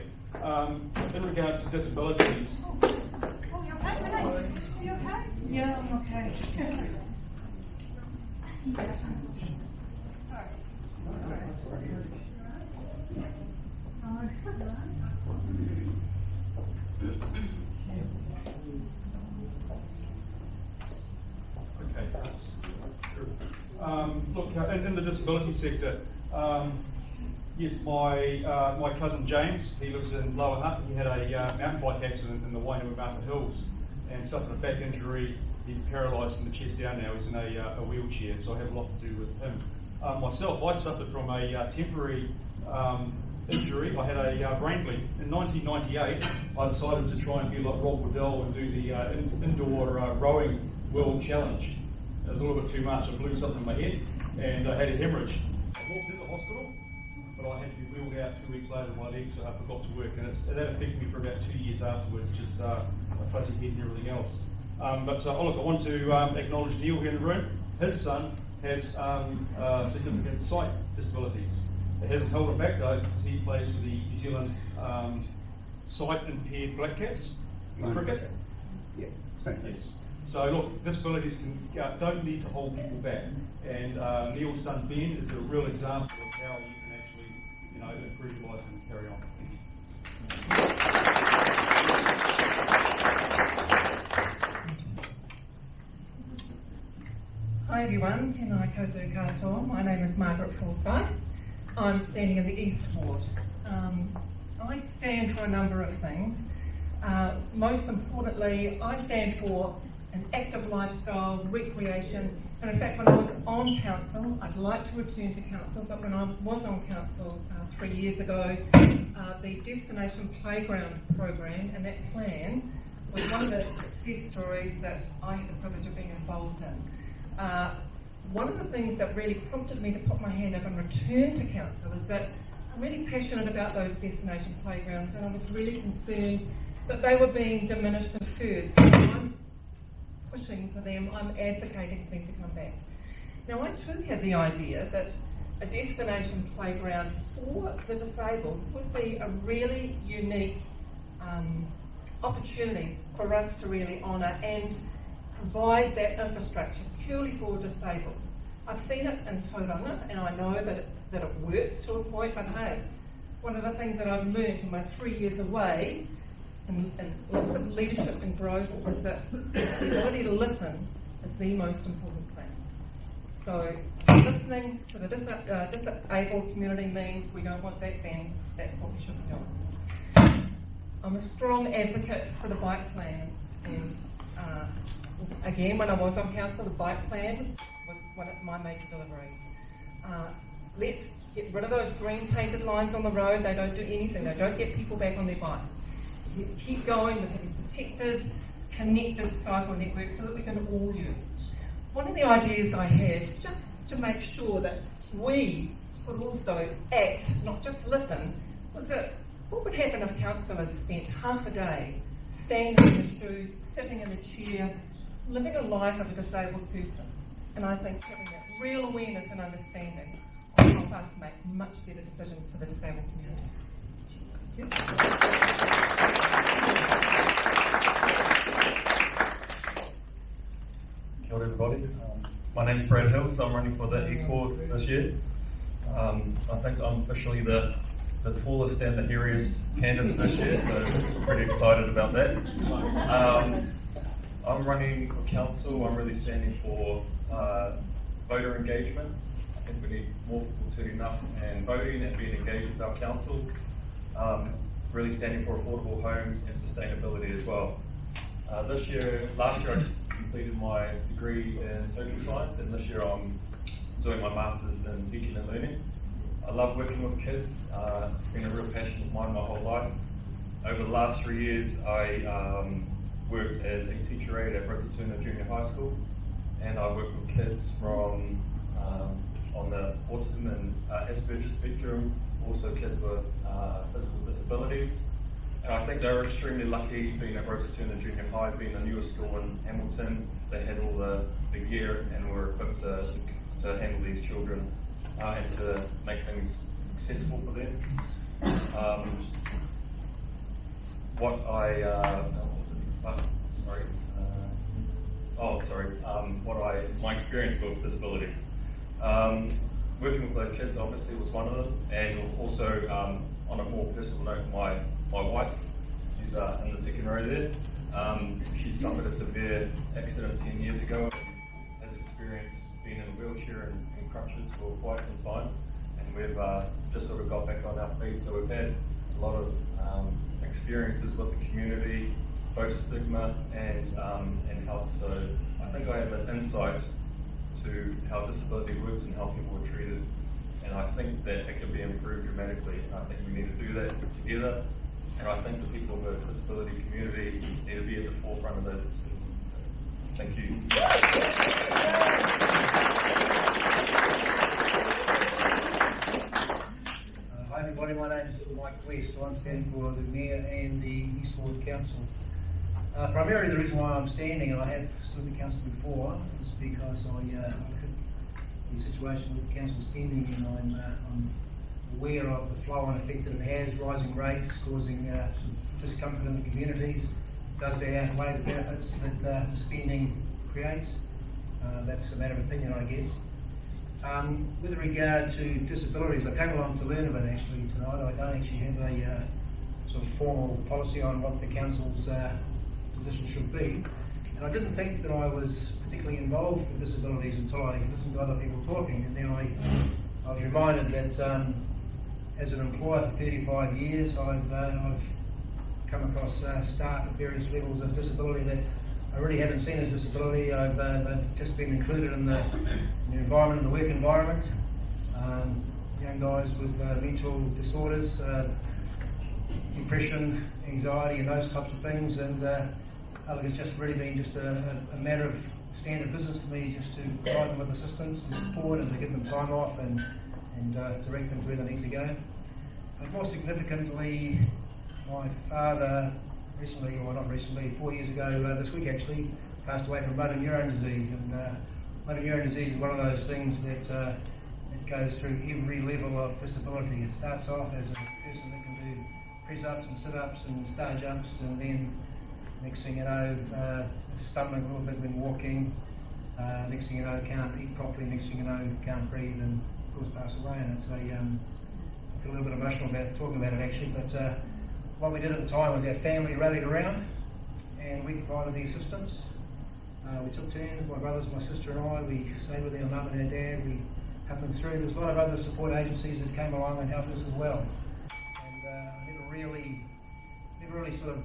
In regards to disabilities, Yeah, I'm okay. Look, in the disability sector, yes, my cousin James, he lives in Lower Hutt. He had a mountain bike accident in the Wainua Mountain Hills and suffered a back injury. He's paralysed from the chest down now. He's in a wheelchair, so I have a lot to do with him. Myself, I suffered from a temporary injury. I had a brain bleed. In 1998, I decided to try and be like Rob Waddell and do the indoor rowing world challenge. It was a little bit too much. I blew something in my head and I had a hemorrhage. I walked into the hospital, but I had to be wheeled out 2 weeks later. My legs forgot to work, and that affected me for about 2 years afterwards, just a fuzzy head and everything else. Look, I want to acknowledge Neil here in the room. His son has significant sight disabilities. It hasn't held him back though, because he plays for the New Zealand sight impaired Black Caps in cricket. Yeah, yes. So look, disabilities don't need to hold people back, and Neil's son Ben is a real example of how you can actually, improve your life and carry on. Hi everyone, tēnā koutou katoa. My name is Margaret Forsyth. I'm standing in the East Ward. I stand for a number of things. Most importantly, I stand for an active lifestyle, recreation, and in fact when I was on council, I'd like to return to council, but when I was on council 3 years ago, the Destination Playground program and that plan was one of the success stories that I had the privilege of being involved in. One of the things that really prompted me to put my hand up and return to council is that I'm really passionate about those destination playgrounds, and I was really concerned that they were being diminished and deferred. So I'm pushing for them, I'm advocating for them to come back. Now, I too have the idea that a destination playground for the disabled would be a really unique opportunity for us to really honour and provide that infrastructure purely for disabled. I've seen it in Tauranga, and I know that it works to a point, but hey, one of the things that I've learned in my 3 years away, and lots of leadership and growth, is that the ability to listen is the most important thing. So listening to the disabled community means we don't want that ban, that's what we should be doing. I'm a strong advocate for the bike plan, and again, when I was on council, the bike plan was one of my major deliveries. Let's get rid of those green painted lines on the road. They don't do anything. They don't get people back on their bikes. Let's keep going with having protected, connected cycle networks so that we can all use. One of the ideas I had, just to make sure that we could also act, not just listen, was that what would happen if councillors spent half a day standing in the shoes, sitting in a chair, living a life of a disabled person? And I think having that real awareness and understanding will help us make much better decisions for the disabled community. Kia ora everybody. My name's Brad Hill, so I'm running for the East Ward this year. I think I'm officially the tallest and the hairiest candidate this year, so I'm pretty excited about that. I'm running for council. I'm really standing for voter engagement. I think we need more people turning up and voting and being engaged with our council. Really standing for affordable homes and sustainability as well. Last year I just completed my degree in social science, and this year I'm doing my master's in teaching and learning. I love working with kids. It's been a real passion of mine my whole life. Over the last 3 years, I worked as a teacher aide at Rototuna Junior High School, and I worked with kids from on the autism and Asperger's spectrum, also kids with physical disabilities. And I think they were extremely lucky being at Rototuna Junior High, being the newest school in Hamilton. They had all the gear and were equipped to handle these children and to make things accessible for them. My experience with disability. Working with those kids obviously was one of them, and also on a more personal note, my wife, she's in the second row there. She suffered a severe accident 10 years ago, has experienced being in a wheelchair and crutches for quite some time, and we've just sort of got back on our feet. So we've had a lot of experiences with the community, both stigma and health. So I think I have an insight to how disability works and how people are treated, and I think that it can be improved dramatically. And I think we need to do that together, and I think the people of the disability community need to be at the forefront of those decisions. Thank you. Hi everybody, my name is Mike West, so I'm standing for the Mayor and the East Ward Council. Primarily the reason why I'm standing, and I have stood the council before, is because I look at the situation with council spending, and I'm aware of the flow-on effect that it has, rising rates causing some discomfort in the communities. Does that outweigh the benefits that the spending creates? That's a matter of opinion, I guess. With regard to disabilities, I came along to learn about it actually tonight. I don't actually have a sort of formal policy on what the council's position should be. And I didn't think that I was particularly involved with disabilities until I listened to other people talking, and then I was reminded that as an employer for 35 years, I've come across staff at various levels of disability that I really haven't seen as disability. I've just been included in the environment, in the work environment. Young guys with mental disorders, depression, anxiety, and those types of things. And look, it's just really been just a matter of standard business for me, just to provide them with assistance and support, and to give them time off and direct them to where they need to go. But more significantly, my father recently, or not recently, 4 years ago this week actually, passed away from motor neurone disease. And motor neurone disease is one of those things that it goes through every level of disability. It starts off as a person that can do press-ups and sit-ups and star jumps, and then next thing you know, stumbling a little bit when walking. Next thing you know, can't eat properly. Next thing you know, can't breathe, and of course pass away. And it's I feel a little bit emotional about talking about it actually. But what we did at the time was our family rallied around, and we provided the assistance. We took turns, my brothers, my sister and I. We stayed with our mum and our dad. We helped them through. There's a lot of other support agencies that came along and helped us as well. And I never really sort of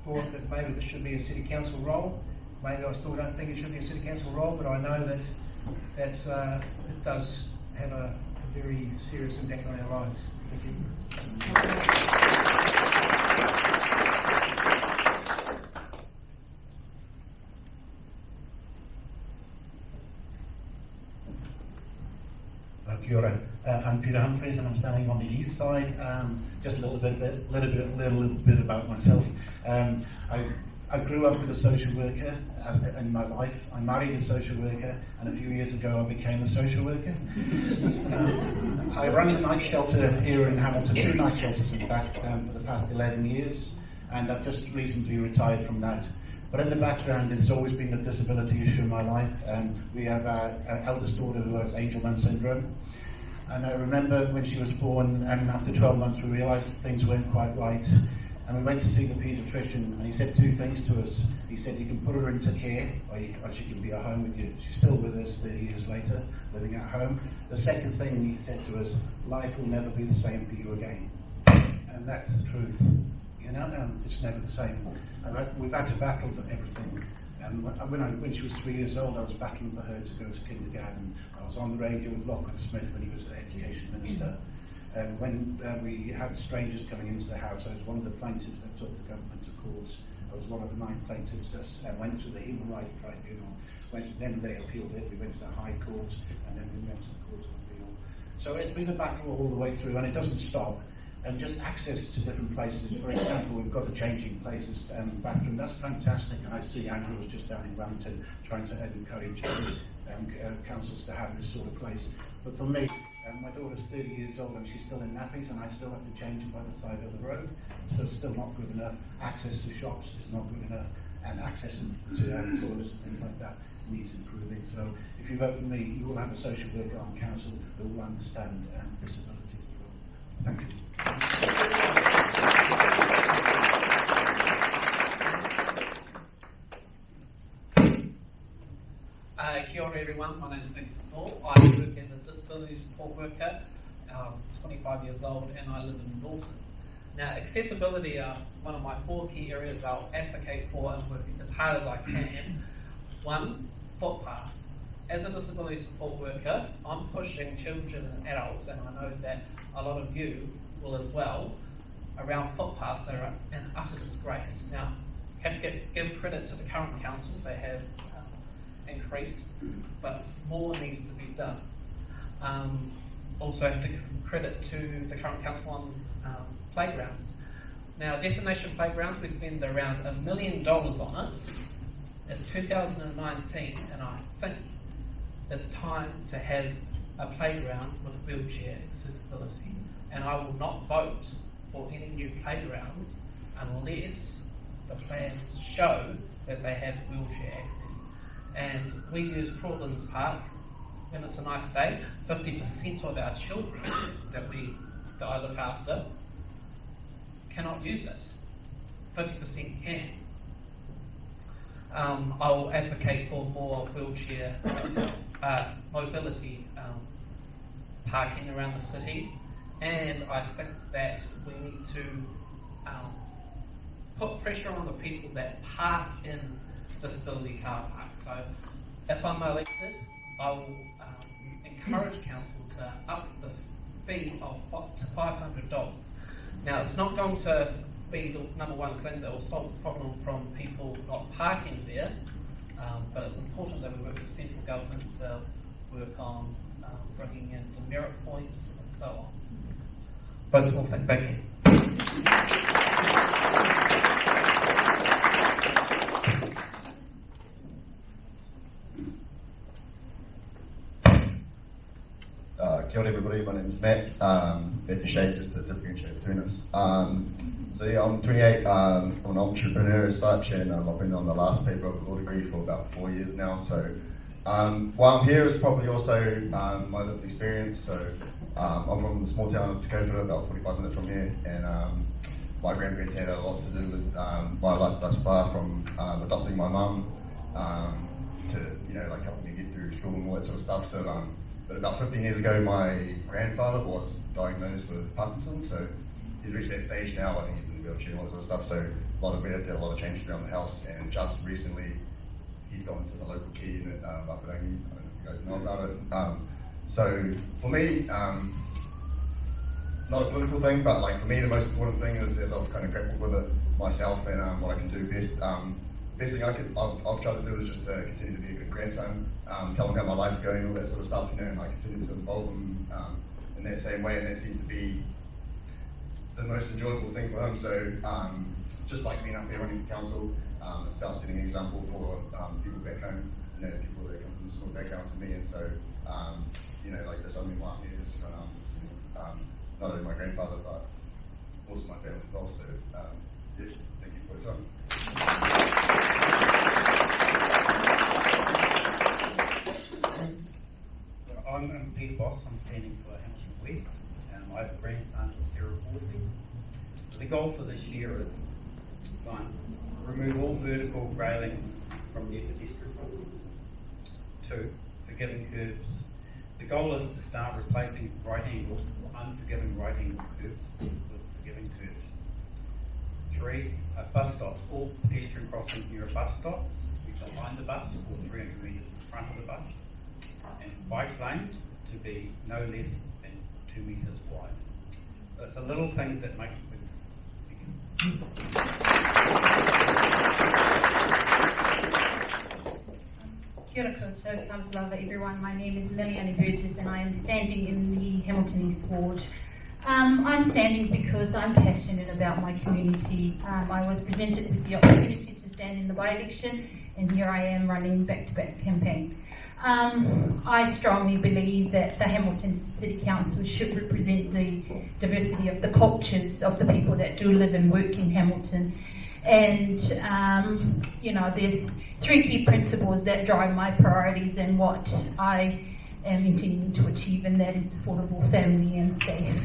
thought that maybe this should be a city council role. Maybe I still don't think it should be a city council role, but I know that it does have a very serious impact on our lives. Thank you. Kia ora. I'm Peter Humphreys, and I'm standing on the east side. Just a little bit about myself. I grew up with a social worker in my life. I married a social worker, and a few years ago I became a social worker. I run a night shelter here in Hamilton, 2 night shelters in fact, for the past 11 years, and I've just recently retired from that. But in the background, it's always been a disability issue in my life. We have our eldest daughter who has Angelman syndrome. And I remember when she was born, and after 12 months, we realised things weren't quite right. And we went to see the paediatrician, and he said 2 things to us. He said, you can put her into care, or she can be at home with you. She's still with us 30 years later, living at home. The second thing he said to us, life will never be the same for you again. And that's the truth. You know, it's never the same. We've had to battle for everything. And when she was 3 years old, I was battling for her to go to kindergarten. I was on the radio with Lachlan Smith when he was the education minister. When we had strangers coming into the house, I was one of the plaintiffs that took the government to court. I was one of the 9 plaintiffs that went to the Human Rights Tribunal. Then they appealed it. We went to the High Court, and then we went to the Court of Appeal. So it's been a battle all the way through, and it doesn't stop. And just access to different places. For example, we've got the changing places bathroom. That's fantastic. And I see Andrew was just down in Wellington trying to encourage councils to have this sort of place. But for me, my daughter's 30 years old and she's still in nappies, and I still have to change it by the side of the road. So it's still not good enough. Access to shops is not good enough, and access to toilets and things like that needs improving. So if you vote for me, you will have a social worker on council who will understand disabilities as well. Thank you. Kia ora everyone, my name is Nick Small. I work as a disability support worker, 25 years old, and I live in Norton. Now, accessibility are one of my 4 key areas I'll advocate for and work as hard as I can. 1, footpaths. As a disability support worker, I'm pushing children and adults, and I know that a lot of you will as well, around footpaths that are an utter disgrace. Now, I have to give credit to the current council. They have increased, but more needs to be done. Also have to give credit to the current council on playgrounds. Now, Destination Playgrounds, we spend around $1 million on it. It's 2019, and I think it's time to have a playground with wheelchair accessibility. And I will not vote for any new playgrounds unless the plans show that they have wheelchair access. And we use Prawlands Park when it's a nice day. 50% of our children that I look after cannot use it. 50% can. I will advocate for more wheelchair mobility parking around the city, and I think that we need to put pressure on the people that park in disability car park. So if I'm elected, I will encourage council to up the fee to $500. Now, it's not going to be the number one thing that will solve the problem from people not parking there, but it's important that we work with central government to work on bringing in demerit points and so on. Votes will think big. is Matt, at the shape, just to differentiate between us. So yeah, I'm 28, I'm an entrepreneur as such, and I've been on the last paper of the law degree for about 4 years now. So while I'm here is probably also my lived experience. So I'm from the small town of Takota, about 45 minutes from here, and my grandparents had a lot to do with my life thus far, from adopting my mum to, you know, like helping me get through school and all that sort of stuff. So but about 15 years ago, my grandfather was diagnosed with Parkinson's, so he's reached that stage now. I think he's in the wheelchair and all that sort of stuff. So a lot of work, a lot of changes around the house, and just recently he's gone to the local key unit, Waparangi. I don't know if you guys know about it. So for me, not a political thing, but like for me, the most important thing is, as I've kind of grappled with it myself and what I can do best. Best thing I've tried to do is just to continue to be a good grandson, tell them how my life's going, all that sort of stuff, you know, and I continue to involve them in that same way, and that seems to be the most enjoyable thing for him. So just like being up there running for council, it's about setting an example for people back home, you know, people that come from similar backgrounds to me, and so you know, like there's only one here, just kind of not only my grandfather but also my family as well. So yes, thank you for your time. I'm Peter Boss. I'm standing for Hamilton West. I have a grandson called Sarah Portley. The goal for this year is 1, remove all vertical railing from near pedestrian crossings. 2, forgiving curbs. The goal is to start replacing right-angled or unforgiving right-angled curbs with forgiving curbs. 3, bus stops. All pedestrian crossings near a bus stop, either behind the bus or 300 metres in front of the bus. And bike lanes to be no less than 2 metres wide. So it's the little things that make a big difference. Kia ora koutou, tamalava everyone. My name is Liliana Burgess and I am standing in the Hamilton East Ward. I'm standing because I'm passionate about my community. I was presented with the opportunity to stand in the by-election, and here I am running back-to-back campaign. I strongly believe that the Hamilton City Council should represent the diversity of the cultures of the people that do live and work in Hamilton. And, you know, there's 3 key principles that drive my priorities and what I am intending to achieve, and that is affordable, family and safe.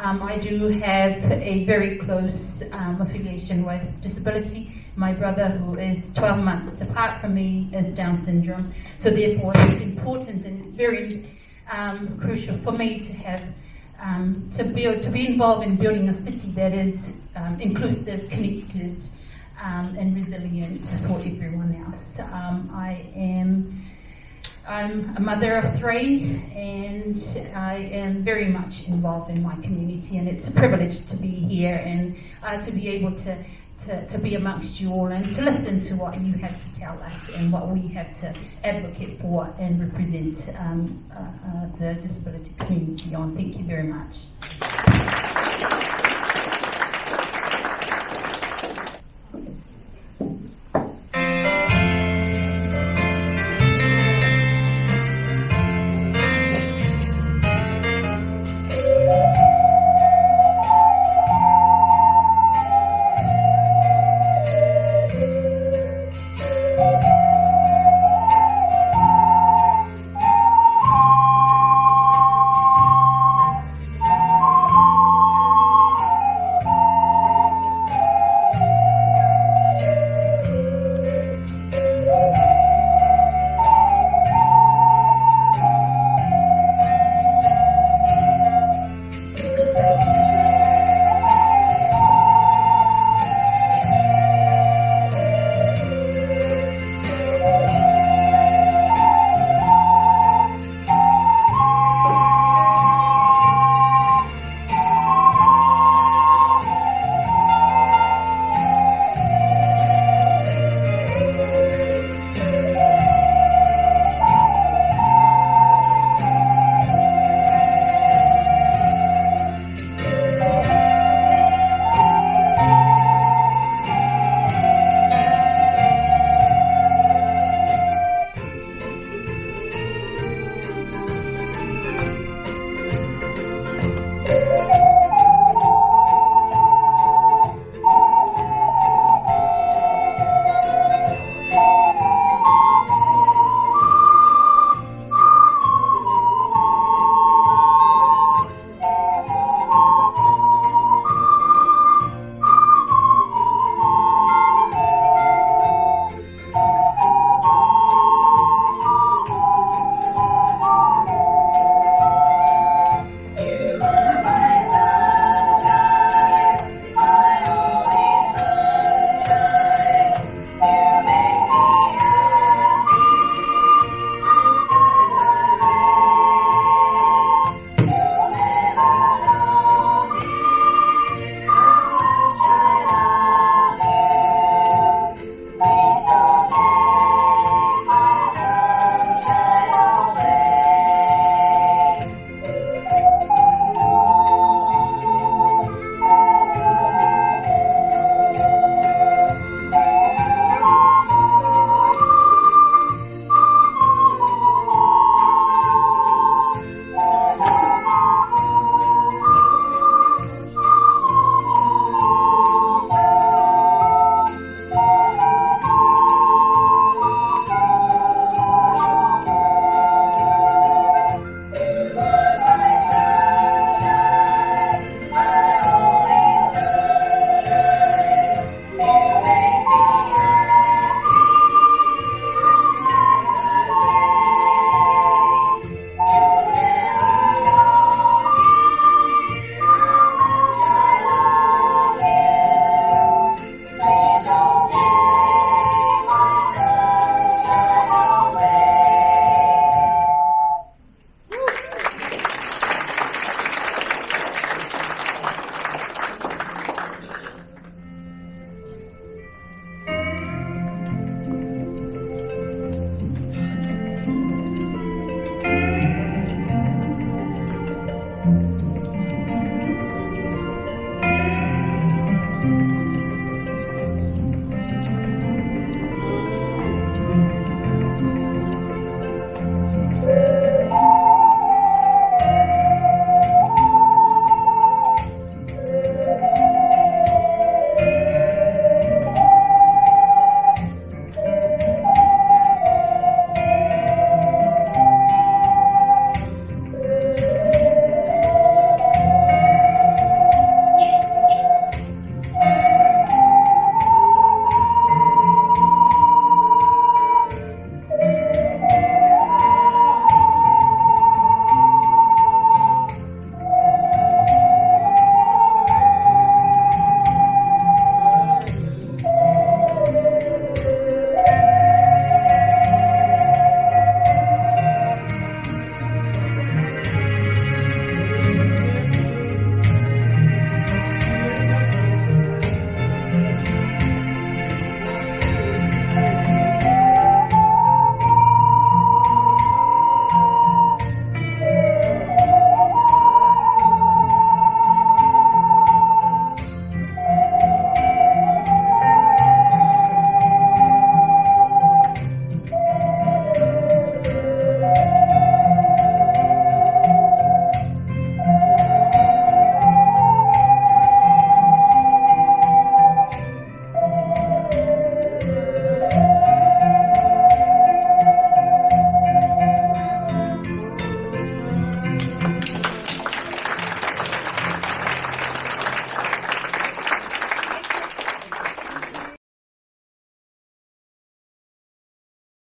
I do have a very close affiliation with disability. My brother, who is 12 months apart from me, has Down syndrome. So therefore it's important and it's very crucial for me to have to be involved in building a city that is inclusive, connected, and resilient for everyone else. I'm a mother of 3, and I am very much involved in my community, and it's a privilege to be here and to be able to be amongst you all and to listen to what you have to tell us and what we have to advocate for and represent the disability community on. Thank you very much.